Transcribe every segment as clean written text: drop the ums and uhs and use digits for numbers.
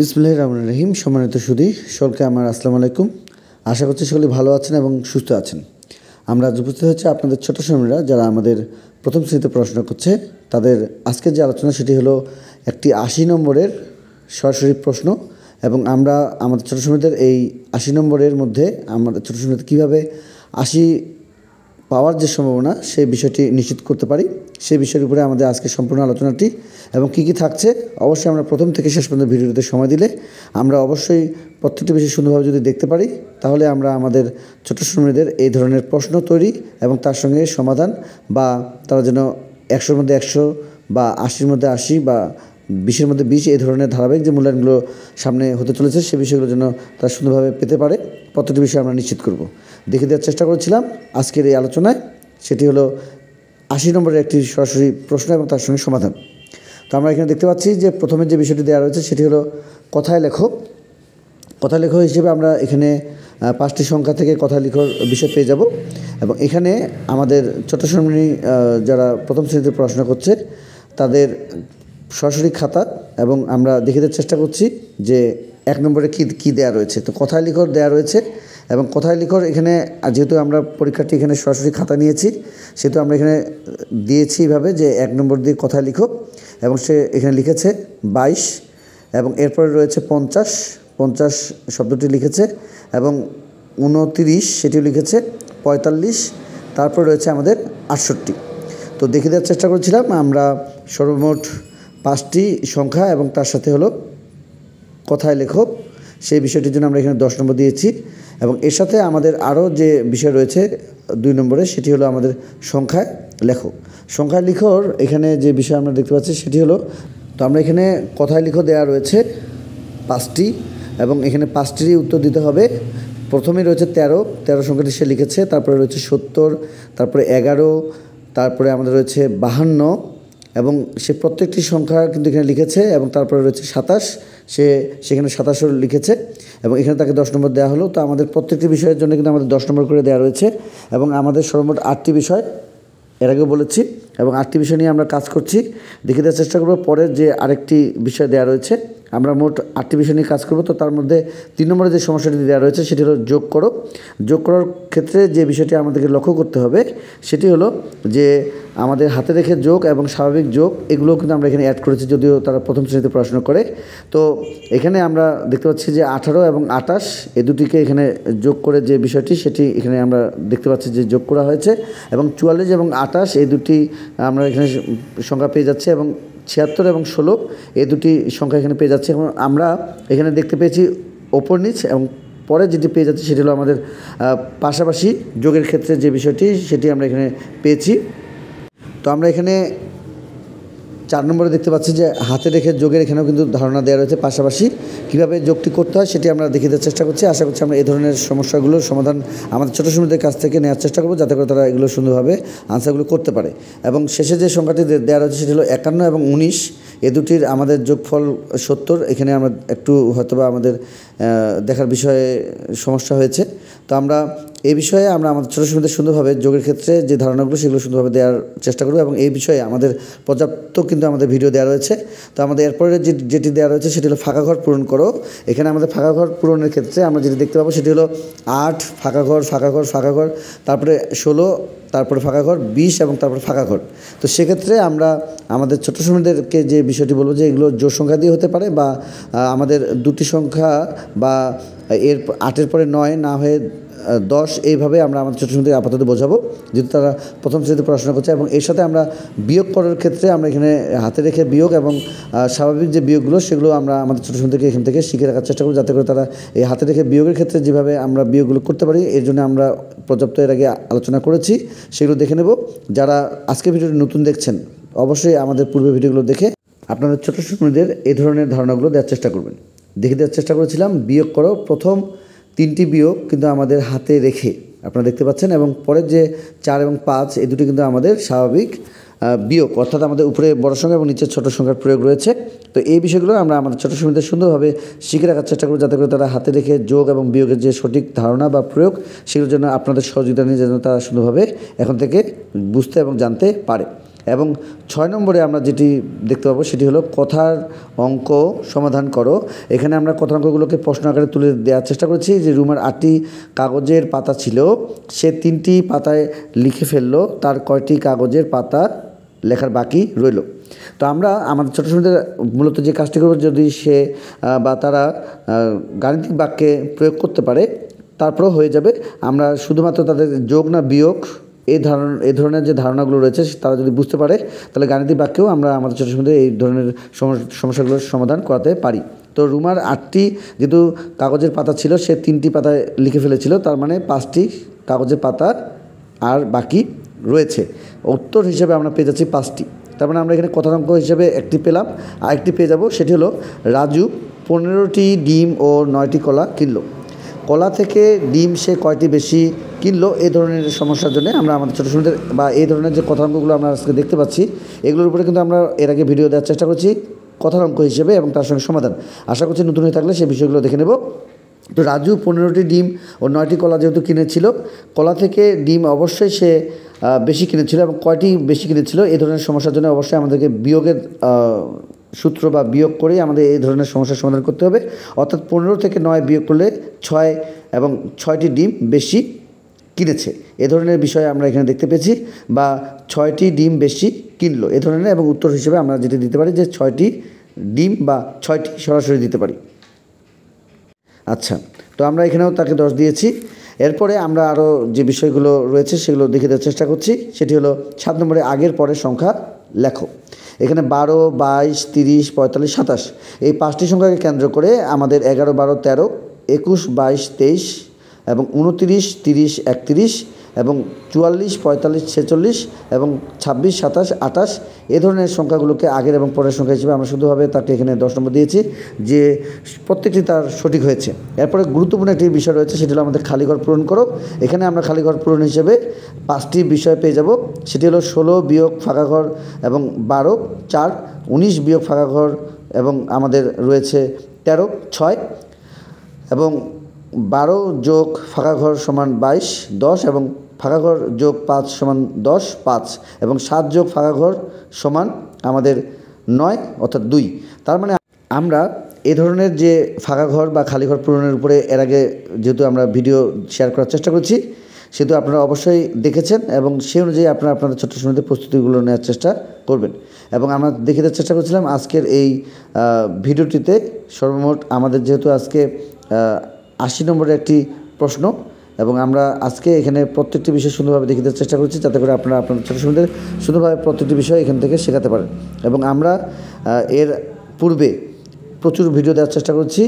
বিসমিল্লাহির রহমানির রহিম। সম্মানিত সুধী সকলকে আমার আসসালামু আলাইকুম। আশা করছি সকলে ভালো আছেন এবং সুস্থ আছেন। আমরা আজ উপস্থিত হচ্ছে আপনাদের ছোট শ্রেণীরা যারা আমাদের প্রথম শ্রেণীতে পড়াশোনা করছে তাদের আজকের যে আলোচনা সেটি হলো একটি 80 নম্বরের সরাসরি প্রশ্ন এবং আমরা আমাদের ছোট শ্রেণীদের এই 80 নম্বরের মধ্যে আমাদের ছোট শ্রেণীতে কীভাবে 80 পাওয়ার যে সম্ভাবনা সেই বিষয়টি নিশ্চিত করতে পারি সেই বিষয়ের উপরে আমাদের আজকে সম্পূর্ণ আলোচনাটি এবং কী কী থাকছে অবশ্যই আমরা প্রথম থেকে শেষ পর্যন্ত ভিডিওতে সময় দিলে আমরা অবশ্যই প্রত্যেকটি বিষয় সুন্দরভাবে যদি দেখতে পারি তাহলে আমরা আমাদের ছোট শ্রেণীদের এই ধরনের প্রশ্ন তৈরি এবং তার সঙ্গে সমাধান বা তারা যেন 100-র মধ্যে 100 বা 80-র মধ্যে 80 বা 20-এর মধ্যে 20 এই ধরনের ধারাবাহিক যে মূল্যায়নগুলো সামনে হতে চলেছে সেই বিষয়গুলো যেন তারা সুন্দরভাবে পেতে পারে প্রত্যেকটি বিষয় আমরা নিশ্চিত করব। দেখে দেওয়ার চেষ্টা করেছিলাম আজকের এই আলোচনায়, সেটি হলো 80 নম্বরের একটি সরাসরি প্রশ্ন এবং তার সঙ্গে সমাধান। তো আমরা এখানে দেখতে পাচ্ছি যে প্রথমে যে বিষয়টি দেওয়া রয়েছে সেটি হলো কথায় লেখো। কথায় লেখো হিসেবে আমরা এখানে 5টি সংখ্যা থেকে কথা লেখার বিষয় পেয়ে যাব এবং এখানে আমাদের ছোট শ্রেণী যারা প্রথম শ্রেণীতে পড়াশোনা করছে তাদের সরাসরি খাতা এবং আমরা দেখে দেওয়ার চেষ্টা করছি যে 1 নম্বরে কী দেওয়া রয়েছে। তো কথায় লিখর দেওয়া রয়েছে এবং কথায় লিখর এখানে যেহেতু আমরা পরীক্ষার্থী এখানে সরাসরি খাতা নিয়েছি সেহেতু আমরা এখানে দিয়েছি এইভাবে যে 1 নম্বর দিয়ে কথায় লিখো এবং সে এখানে লিখেছে 22 এবং এরপরে রয়েছে 50 শব্দটি লিখেছে এবং 29 সেটিও লিখেছে 45 তারপর রয়েছে আমাদের 68। তো দেখে দেওয়ার চেষ্টা করেছিলাম আমরা সর্বমোট 5টি সংখ্যা এবং তার সাথে হলো কথায় লেখো সেই বিষয়টির জন্য আমরা এখানে 10 নম্বর দিয়েছি এবং এর সাথে আমাদের আরও যে বিষয় রয়েছে 2 নম্বরে সেটি হলো আমাদের সংখ্যায় লেখো। সংখ্যায় লিখোর এখানে যে বিষয় আমরা দেখতে পাচ্ছি সেটি হলো, তো আমরা এখানে কথায় লিখো দেওয়া রয়েছে 5টি এবং এখানে 5টিরই উত্তর দিতে হবে। প্রথমেই রয়েছে 13 সংখ্যাটি সে লিখেছে, তারপরে রয়েছে 70, তারপরে 11, তারপরে আমাদের রয়েছে 52 এবং সে প্রত্যেকটি সংখ্যা কিন্তু এখানে লিখেছে এবং তারপরে রয়েছে 27 সেখানে 27 লিখেছে এবং এখানে তাকে 10 নম্বর দেওয়া হলো। তো আমাদের প্রত্যেকটি বিষয়ের জন্য কিন্তু আমাদের 10 নম্বর করে দেওয়া রয়েছে এবং আমাদের সর্বমোট 8টি বিষয় এর আগেও বলেছি এবং 8টি বিষয় নিয়ে আমরা কাজ করছি। দেখে দেওয়ার চেষ্টা করব পরের যে আরেকটি বিষয় দেওয়া রয়েছে আমরা মোট 8টি বিষয় নিয়ে কাজ করব। তো তার মধ্যে 3 নম্বরে যে সমস্যাটি দেওয়া রয়েছে সেটি হলো যোগ করো। যোগ করার ক্ষেত্রে যে বিষয়টি আমাদেরকে লক্ষ্য করতে হবে সেটি হলো যে আমাদের হাতে রেখে যোগ এবং স্বাভাবিক যোগ এগুলোও কিন্তু আমরা এখানে অ্যাড করেছি যদিও তারা প্রথম শ্রেণীতে পড়াশোনা করে। তো এখানে আমরা দেখতে পাচ্ছি যে 18 এবং 28 এই দুটিকে এখানে যোগ করে যে বিষয়টি সেটি এখানে আমরা দেখতে পাচ্ছি যে যোগ করা হয়েছে এবং 44 এবং 28 এই দুটি আমরা এখানে সংখ্যা পেয়ে যাচ্ছে এবং 76 এবং 16 এই দুটি সংখ্যা এখানে পেয়ে যাচ্ছে এবং আমরা এখানে দেখতে পেয়েছি ওপর নিচ এবং পরে যেটি পেয়ে যাচ্ছে সেটি হলো আমাদের পাশাপাশি যোগের ক্ষেত্রে যে বিষয়টি সেটি আমরা এখানে পেয়েছি। তো আমরা এখানে 4 নম্বরে দেখতে পাচ্ছি যে হাতে রেখে যোগের এখানেও কিন্তু ধারণা দেওয়া রয়েছে, পাশাপাশি কীভাবে যোগটি করতে হয় সেটি আমরা দেখিয়ে দেওয়ার চেষ্টা করছি। আশা করছি আমরা এই ধরনের সমস্যাগুলোর সমাধান আমাদের ছোটো শ্রেণীদের কাছ থেকে নেওয়ার চেষ্টা করব যাতে করে তারা এগুলো সুন্দরভাবে আনসারগুলো করতে পারে। এবং শেষে যে সংখ্যাটি দেওয়া রয়েছে সেটি হলো 51 এবং 19 এ দুটির আমাদের যোগফল 70। এখানে আমরা একটু হয়তোবা আমাদের দেখার বিষয়ে সমস্যা হয়েছে। তো আমরা এই বিষয়ে আমরা আমাদের ছোটো শ্রেণীদের সুন্দরভাবে যোগের ক্ষেত্রে যে ধারণাগুলো সেগুলো সুন্দরভাবে দেওয়ার চেষ্টা করব এবং এই বিষয়ে আমাদের পর্যাপ্ত কিন্তু আমাদের ভিডিও দেওয়া রয়েছে। তো আমাদের এরপরে যেটি দেওয়া রয়েছে সেটি হলো ফাঁকা ঘর পূরণ করো। এখানে আমাদের ফাঁকা ঘর পূরণের ক্ষেত্রে আমরা যেটি দেখতে পাবো সেটি হলো 8 ফাঁকা ঘর ফাঁকা ঘর ফাঁকা ঘর, তারপরে 16, তারপরে ফাঁকা ঘর 20 এবং তারপরে ফাঁকা ঘর। তো সেক্ষেত্রে আমরা আমাদের ছোটো শ্রেণীদেরকে যে বিষয়টি বলবো যে এগুলো জোড় সংখ্যা দিয়ে হতে পারে বা আমাদের দুটি সংখ্যা বা এর 8-এর পরে 9 না হয়ে 10 এইভাবে আমরা আমাদের ছোটো শ্রেণীদের আপাতত বোঝাবো যেহেতু তারা প্রথম শ্রেণীতে পড়াশোনা করছে। এবং এর সাথে আমরা বিয়োগ করার ক্ষেত্রে আমরা এখানে হাতে রেখে বিয়োগ এবং স্বাভাবিক যে বিয়োগগুলো সেগুলো আমরা আমাদের ছোটো শ্রেণীদেরকে এখান থেকে শিখে রাখার চেষ্টা করব যাতে করে তারা এই হাতে রেখে বিয়োগের ক্ষেত্রে যেভাবে আমরা বিয়োগগুলো করতে পারি এর জন্য আমরা পর্যাপ্ত এর আগে আলোচনা করেছি, সেগুলো দেখে নেব। যারা আজকে ভিডিওটি নতুন দেখছেন অবশ্যই আমাদের পূর্বের ভিডিওগুলো দেখে আপনাদের ছোটো শ্রেণীদের এই ধরনের ধারণাগুলো দেওয়ার চেষ্টা করবেন। দেখে দেওয়ার চেষ্টা করেছিলাম বিয়োগ করো, প্রথম 3টি বিয়োগ কিন্তু আমাদের হাতে রেখে আপনারা দেখতে পাচ্ছেন এবং পরের যে 4 এবং 5 এই দুটি কিন্তু আমাদের স্বাভাবিক বিয়োগ, অর্থাৎ আমাদের উপরে বড় সংখ্যা এবং নিচে ছোটো সংখ্যার প্রয়োগ রয়েছে। তো এই বিষয়গুলো আমরা আমাদের ছোটো শ্রেণীদের সুন্দরভাবে শিখে রাখার চেষ্টা করব যাতে করে তারা হাতে রেখে যোগ এবং বিয়োগের যে সঠিক ধারণা বা প্রয়োগ সেগুলোর জন্য আপনাদের সহযোগিতা নিয়ে যেন তারা সুন্দরভাবে এখন থেকে বুঝতে এবং জানতে পারে। এবং 6 নম্বরে আমরা যেটি দেখতে পাবো সেটি হলো কথার অঙ্ক সমাধান করো। এখানে আমরা কথার অঙ্কগুলোকে প্রশ্ন আকারে তুলে দেওয়ার চেষ্টা করেছি যে রুমার 8টি কাগজের পাতা ছিল, সে 3টি পাতায় লিখে ফেললো, তার কয়টি কাগজের পাতা লেখার বাকি রইল। তো আমরা আমাদের ছোটো ছোটোদের মূলত যে কাজটি করবো, যদি সে বা তারা গাণিতিক বাক্যে প্রয়োগ করতে পারে তারপরেও হয়ে যাবে। আমরা শুধুমাত্র তাদের যোগ না বিয়োগ এই ধরনের যে ধারণাগুলো রয়েছে তারা যদি বুঝতে পারে, তাহলে গাণিতিক বাক্যেও আমরা আমাদের ছোটো ছোটোদের এই ধরনের সমস্যাগুলোর সমাধান করাতে পারি। তো রুমার 8টি যেহেতু কাগজের পাতা ছিল, সে 3টি পাতায় লিখে ফেলেছিল, তার মানে 5টি কাগজের পাতা আর বাকি রয়েছে। উত্তর হিসেবে আমরা পেয়ে যাচ্ছি 5টি। তার মানে আমরা এখানে কথার অঙ্ক হিসেবে একটি পেলাম, আর একটি পেয়ে যাব, সেটি হলো রাজু 15টি ডিম ও 9টি কলা কিনলো। কলা থেকে ডিম সে কয়টি বেশি কিনলো, এই ধরনের সমস্যার জন্য আমরা আমাদের ছোটো ছোটোদের বা এই ধরনের যে কথার অঙ্কগুলো আমরা আজকে দেখতে পাচ্ছি, এগুলোর উপরে কিন্তু আমরা এর আগে ভিডিও দেওয়ার চেষ্টা করছি কথার অঙ্ক হিসেবে এবং তার সঙ্গে সমাধান। আশা করছি নতুন হয়ে থাকলে সেই বিষয়গুলো দেখে নেব। তো রাজু 15টি ডিম ও 9টি কলা যেহেতু কিনেছিল, কলা থেকে ডিম অবশ্যই সে বেশি কিনেছিল এবং কয়টি বেশি কিনেছিল, এই ধরনের সমস্যার জন্য অবশ্যই আমাদেরকে বিয়োগের সূত্র বা বিয়োগ করেই আমাদের এই ধরনের সমস্যার সমাধান করতে হবে। অর্থাৎ 15 থেকে 9 বিয়োগ করলে 6 এবং 6টি ডিম বেশি কিনেছে, এ ধরনের বিষয় আমরা এখানে দেখতে পেয়েছি, বা 6টি ডিম বেশি কিনলো এ ধরনের। এবং উত্তর হিসেবে আমরা যেটি দিতে পারি যে 6টি ডিম বা 6টি সরাসরি দিতে পারি। আচ্ছা, তো আমরা এখানেও তাকে 10 দিয়েছি। এরপরে আমরা আরও যে বিষয়গুলো রয়েছে সেগুলো দেখে দেওয়ার চেষ্টা করছি। সেটি হলো 7 নম্বরে আগের পরের সংখ্যা লেখো। এখানে 12, 22, 30, 45, 27 এই 5টি সংখ্যাকে কেন্দ্র করে আমাদের 11, 12, 13, 21, 22, 23 এবং 29, 30, 31 এবং 44, 45, 46 এবং 26, 27, 28 এ ধরনের সংখ্যাগুলোকে আগের এবং পরের সংখ্যা হিসেবে আমরা শুধুভাবে তাকে এখানে 10 নম্বর দিয়েছি, যে প্রত্যেকটি তার সঠিক হয়েছে। এরপরে গুরুত্বপূর্ণ একটি বিষয় রয়েছে, সেটি হলো আমাদের খালি ঘর পূরণ করো। এখানে আমরা খালি ঘর পূরণ হিসেবে 5টি বিষয় পেয়ে যাব। সেটি হলো 16 বিয়োগ ফাঁকা ঘর এবং 12, 4, 19 বিয়োগ ফাঁকা ঘর এবং আমাদের রয়েছে 13, 6 এবং 12 যোগ ফাঁকা ঘর সমান 22, 10 এবং ফাঁকা ঘর যোগ 5 সমান 10, 5 এবং 7 যোগ ফাঁকা ঘর সমান আমাদের 9 অর্থাৎ 2। তার মানে আমরা এ ধরনের যে ফাঁকা ঘর বা খালি ঘর পূরণের উপরে এর আগে যেহেতু আমরা ভিডিও শেয়ার করার চেষ্টা করছি, সেহেতু আপনারা অবশ্যই দেখেছেন এবং সেই অনুযায়ী আপনারা আপনাদের ছোট্ট সময়তে প্রস্তুতিগুলো নেওয়ার চেষ্টা করবেন। এবং আমরা দেখে দেওয়ার চেষ্টা করছিলাম আজকের এই ভিডিওটিতে সর্বমোট আমাদের যেহেতু আজকে 80 নম্বরের একটি প্রশ্ন, এবং আমরা আজকে এখানে প্রত্যেকটি বিষয় সুন্দরভাবে দেখে দেওয়ার চেষ্টা করছি, যাতে করে আপনারা আপনাদের ছোটো সময়দের সুন্দরভাবে প্রত্যেকটি বিষয় এখান থেকে শেখাতে পারেন। এবং আমরা এর পূর্বে প্রচুর ভিডিও দেওয়ার চেষ্টা করছি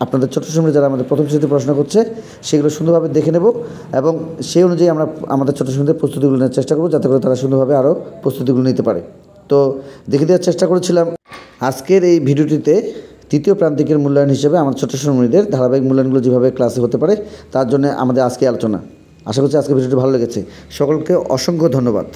আপনাদের ছোটো সময় যারা আমাদের প্রথম শ্রেণীতে পড়াশোনা করছে, সেগুলো সুন্দরভাবে দেখে নেব এবং সেই অনুযায়ী আমরা আমাদের ছোটো সময়দের প্রস্তুতিগুলো নেওয়ার চেষ্টা করব, যাতে করে তারা সুন্দরভাবে আরও প্রস্তুতিগুলো নিতে পারে। তো দেখে দেওয়ার চেষ্টা করেছিলাম আজকের এই ভিডিওটিতে তৃতীয় প্রান্তিকের মূল্যায়ন হিসেবে আমার ছোটো সময়দের ধারাবাহিক মূল্যায়নগুলো যেভাবে ক্লাসে হতে পারে তার জন্য আমাদের আজকে আলোচনা। আশা করছি আজকের ভিডিওটি ভালো লেগেছে। সকলকে অসংখ্য ধন্যবাদ।